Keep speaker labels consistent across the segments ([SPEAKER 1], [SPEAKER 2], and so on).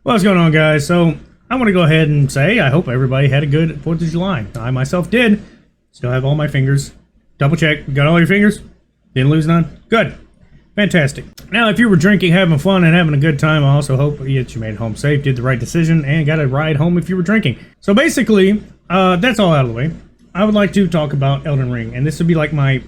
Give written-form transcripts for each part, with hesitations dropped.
[SPEAKER 1] What's going on, guys? So I want to go ahead and say I hope everybody had a good 4th of July. I myself did. Still have all my fingers. Double check. Got all your fingers? Didn't lose none? Good. Fantastic. Now, if you were drinking, having fun, and having a good time, I also hope that you made it home safe, did the right decision, and got a ride home if you were drinking. So basically, that's all out of the way. I would like to talk about Elden Ring, and this would be like my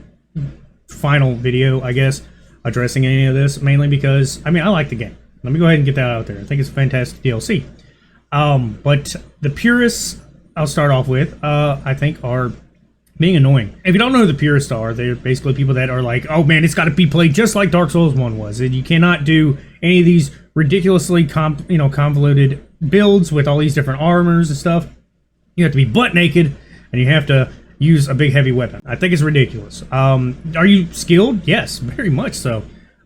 [SPEAKER 1] final video, I guess, addressing any of this, mainly because, I mean, I like the game. Let me go ahead and get that out there. I think it's a fantastic DLC. But the purists, I'll start off with, I think are being annoying. If you don't know who the purists are, they're basically people that are like, oh man, it's got to be played just like Dark Souls 1 was. And you cannot do any of these ridiculously convoluted builds with all these different armors and stuff. You have to be butt naked, and you have to use a big heavy weapon. I think it's ridiculous. Are you skilled? Yes, very much so.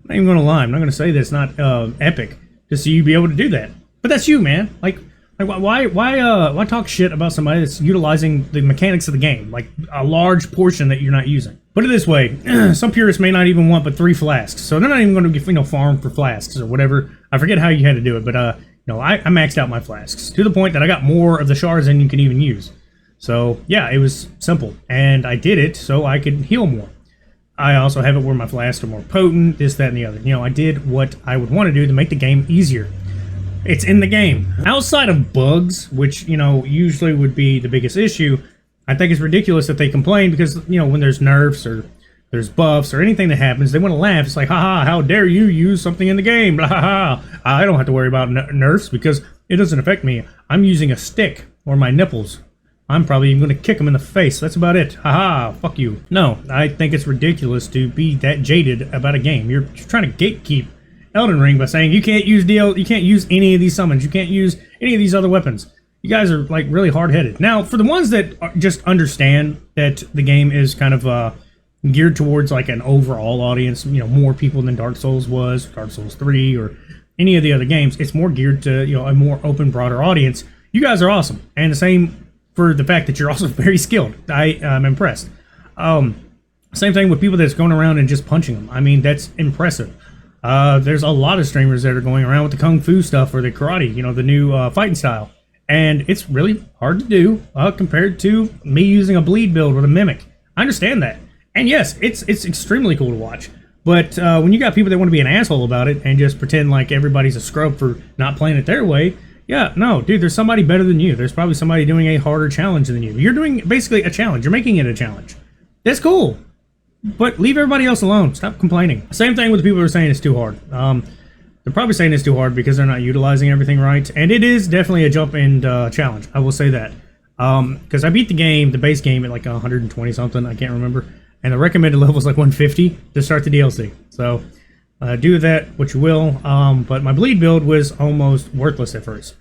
[SPEAKER 1] I'm not even going to lie. I'm not going to say that it's not epic to see you be able to do that. But that's you, man. Like why talk shit about somebody that's utilizing the mechanics of the game, like a large portion that you're not using? Put it this way: some purists may not even want but 3 flasks, so they're not even going to farm for flasks or whatever. I forget how you had to do it, but I maxed out my flasks to the point that I got more of the shards than you can even use. So yeah, it was simple, and I did it so I could heal more. I also have it where my flasks are more potent, this, that, and the other. I did what I would want to do to make the game easier. It's in the game. Outside of bugs, which, usually would be the biggest issue, I think it's ridiculous that they complain because, when there's nerfs or there's buffs or anything that happens, they want to laugh. It's like, haha, how dare you use something in the game? Blah, ha, ha. I don't have to worry about nerfs because it doesn't affect me. I'm using a stick or my nipples. I'm probably even going to kick them in the face. That's about it. Haha, fuck you. No, I think it's ridiculous to be that jaded about a game. You're trying to gatekeep Elden Ring by saying you can't use you can't use any of these summons, you can't use any of these other weapons. You guys are like really hard-headed. Now, for the ones that just understand that the game is kind of geared towards like an overall audience, more people than Dark Souls was, Dark Souls 3, or any of the other games, it's more geared to a more open, broader audience. You guys are awesome, and the same for the fact that you're also very skilled. I'm impressed. Same thing with people that's going around and just punching them. I mean, that's impressive. There's a lot of streamers that are going around with the Kung Fu stuff or the karate, the new fighting style. And it's really hard to do compared to me using a bleed build with a mimic. I understand that. And yes, it's extremely cool to watch. But when you got people that want to be an asshole about it and just pretend like everybody's a scrub for not playing it their way, yeah, no, dude, there's somebody better than you. There's probably somebody doing a harder challenge than you. You're doing basically a challenge. You're making it a challenge. That's cool. But leave everybody else alone. Stop complaining. Same thing with the people who are saying it's too hard. They're probably saying it's too hard because they're not utilizing everything right. And it is definitely a jump and challenge. I will say that. Because I beat the base game at like 120 something. I can't remember. And the recommended level is like 150 to start the DLC. So do that what you will. But my bleed build was almost worthless at first.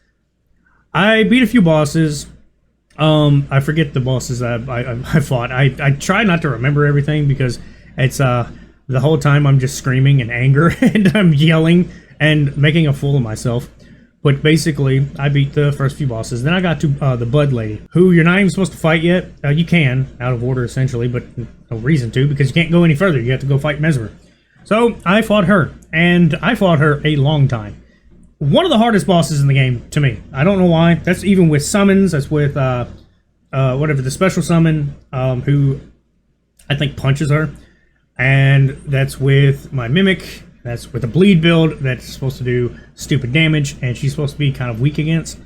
[SPEAKER 1] I beat a few bosses. I forget the bosses that I fought. I try not to remember everything because it's the whole time I'm just screaming in anger and I'm yelling and making a fool of myself. But basically, I beat the first few bosses. Then I got to the Bud Lady, who you're not even supposed to fight yet. You can, out of order essentially, but no reason to because you can't go any further. You have to go fight Mesmer. So I fought her, and I fought her a long time. One of the hardest bosses in the game to me. I don't know why. That's even with summons. That's with whatever the special summon, who I think punches her, and that's with my mimic. That's with a bleed build that's supposed to do stupid damage, and she's supposed to be kind of weak against,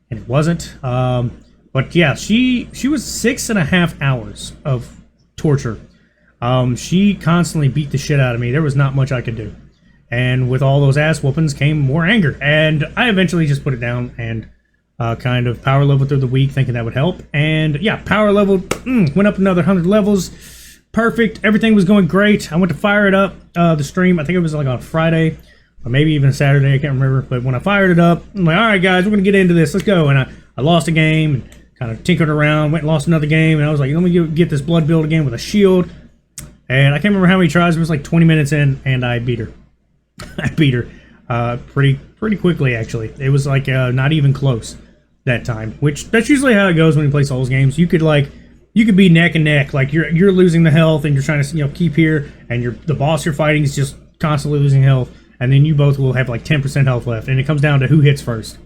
[SPEAKER 1] and it wasn't. But yeah, she was 6.5 hours of torture. She constantly beat the shit out of me. There was not much I could do. And with all those ass whoopings came more anger. And I eventually just put it down and kind of power level through the week thinking that would help. And yeah, power level went up another 100 levels. Perfect. Everything was going great. I went to fire it up, the stream. I think it was like on Friday or maybe even Saturday. I can't remember. But when I fired it up, I'm like, all right, guys, we're going to get into this. Let's go. And I lost a game and kind of tinkered around, went and lost another game. And I was like, let me get this blood build again with a shield. And I can't remember how many tries. It was like 20 minutes in, and I beat her. I beat her pretty quickly, actually. It was like not even close that time, which that's usually how it goes when you play Souls games. You could be neck and neck, like you're losing the health and you're trying to keep here, and the boss you're fighting is just constantly losing health, and then you both will have like 10% health left, and it comes down to who hits first.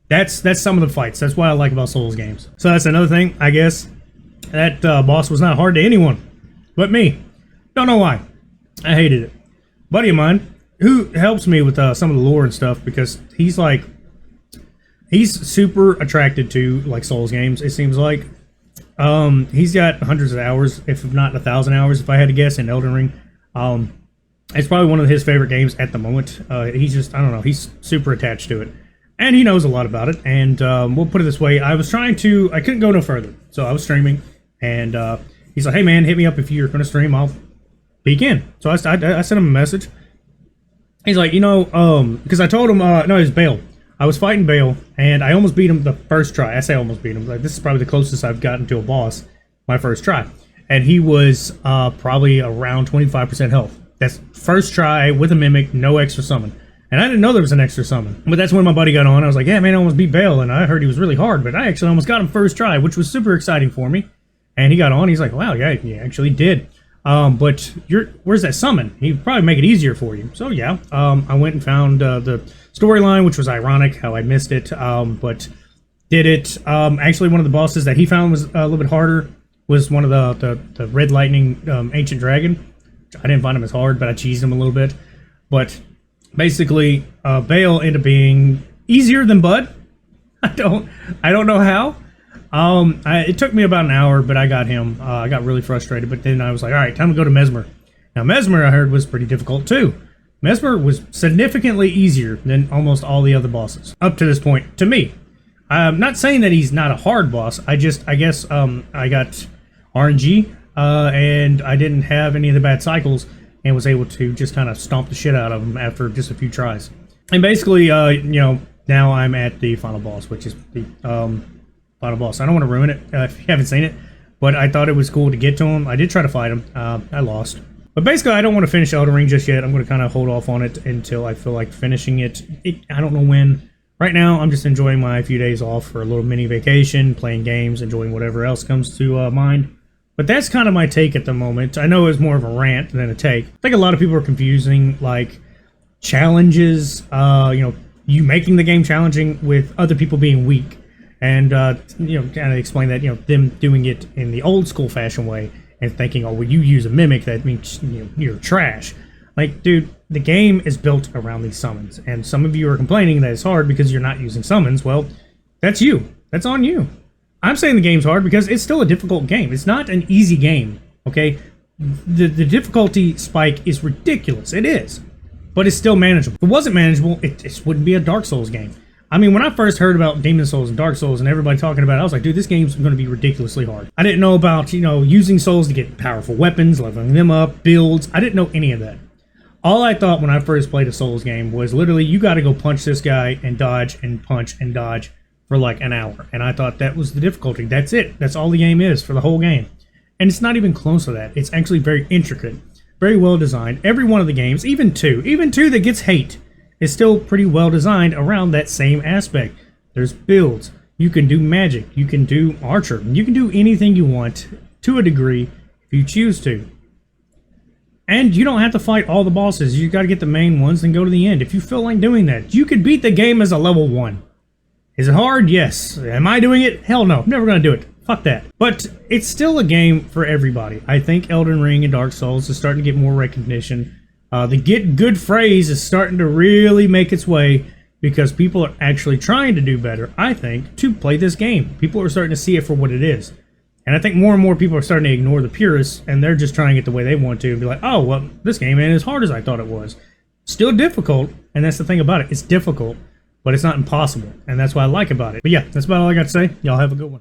[SPEAKER 1] That's some of the fights. That's what I like about Souls games. So that's another thing, I guess. That boss was not hard to anyone but me. Don't know why. I hated it. Buddy of mine, who helps me with some of the lore and stuff, because he's super attracted to like Souls games, it seems like. He's got hundreds of hours, if not 1,000 hours, if I had to guess, in Elden Ring. It's probably one of his favorite games at the moment. He's just, I don't know, he's super attached to it. And he knows a lot about it, and we'll put it this way, I couldn't go no further, so I was streaming, and he's like, hey man, hit me up if you're going to stream, I'll peek in. So I sent him a message. He's like, because I told him, no, it was Bale. I was fighting Bale, and I almost beat him the first try. I say almost beat him, like this is probably the closest I've gotten to a boss, my first try. And he was probably around 25% health. That's first try with a mimic, no extra summon. And I didn't know there was an extra summon. But that's when my buddy got on. I was like, yeah, man, I almost beat Bale. And I heard he was really hard, but I actually almost got him first try, which was super exciting for me. And he got on. He's like, wow, yeah, you actually did. But where's that summon? He'd probably make it easier for you. So, yeah, I went and found the storyline, which was ironic how I missed it. But did it. Actually, one of the bosses that he found was a little bit harder was one of the Red Lightning Ancient Dragon. I didn't find him as hard, but I cheesed him a little bit. But basically, Bale ended up being easier than Bud. I don't know how. It took me about an hour, but I got him. I got really frustrated, but then I was like, all right, time to go to Mesmer. Now, Mesmer, I heard, was pretty difficult too. Mesmer was significantly easier than almost all the other bosses up to this point, to me. I'm not saying that he's not a hard boss. I guess I got RNG, and I didn't have any of the bad cycles, and was able to just kind of stomp the shit out of him after just a few tries. And basically, now I'm at the final boss, which is the final boss. I don't want to ruin it if you haven't seen it, but I thought it was cool to get to him. I did try to fight him. I lost. But basically, I don't want to finish Elden Ring just yet. I'm going to kind of hold off on it until I feel like finishing it. I don't know when. Right now, I'm just enjoying my few days off for a little mini vacation, playing games, enjoying whatever else comes to mind. But that's kind of my take at the moment. I know it's more of a rant than a take. I think a lot of people are confusing, like, challenges, you making the game challenging with other people being weak. And, kind of explain that, them doing it in the old school fashion way and thinking, oh, well, you use a mimic, that means, you're trash. Like, dude, the game is built around these summons. And some of you are complaining that it's hard because you're not using summons. Well, that's you. That's on you. I'm saying the game's hard because it's still a difficult game. It's not an easy game, okay? The difficulty spike is ridiculous. It is. But it's still manageable. If it wasn't manageable, it just wouldn't be a Dark Souls game. I mean, when I first heard about Demon Souls and Dark Souls and everybody talking about it, I was like, dude, this game's going to be ridiculously hard. I didn't know about, using souls to get powerful weapons, leveling them up, builds. I didn't know any of that. All I thought when I first played a Souls game was literally, you got to go punch this guy and dodge and punch and dodge for like an hour. And I thought that was the difficulty. That's it. That's all the game is for the whole game. And it's not even close to that. It's actually very intricate, very well designed. Every one of the games, even two that gets hate, is still pretty well designed around that same aspect. There's builds. You can do magic. You can do archer. You can do anything you want to a degree if you choose to. And you don't have to fight all the bosses. You got to get the main ones and go to the end. If you feel like doing that, you could beat the game as a level 1. Is it hard? Yes. Am I doing it? Hell no. I'm never going to do it. Fuck that. But it's still a game for everybody. I think Elden Ring and Dark Souls is starting to get more recognition. The get good phrase is starting to really make its way because people are actually trying to do better, I think, to play this game. People are starting to see it for what it is. And I think more and more people are starting to ignore the purists, and they're just trying it the way they want to and be like, oh, well, this game ain't as hard as I thought it was. Still difficult, and that's the thing about it. It's difficult, but it's not impossible, and that's what I like about it. But yeah, that's about all I got to say. Y'all have a good one.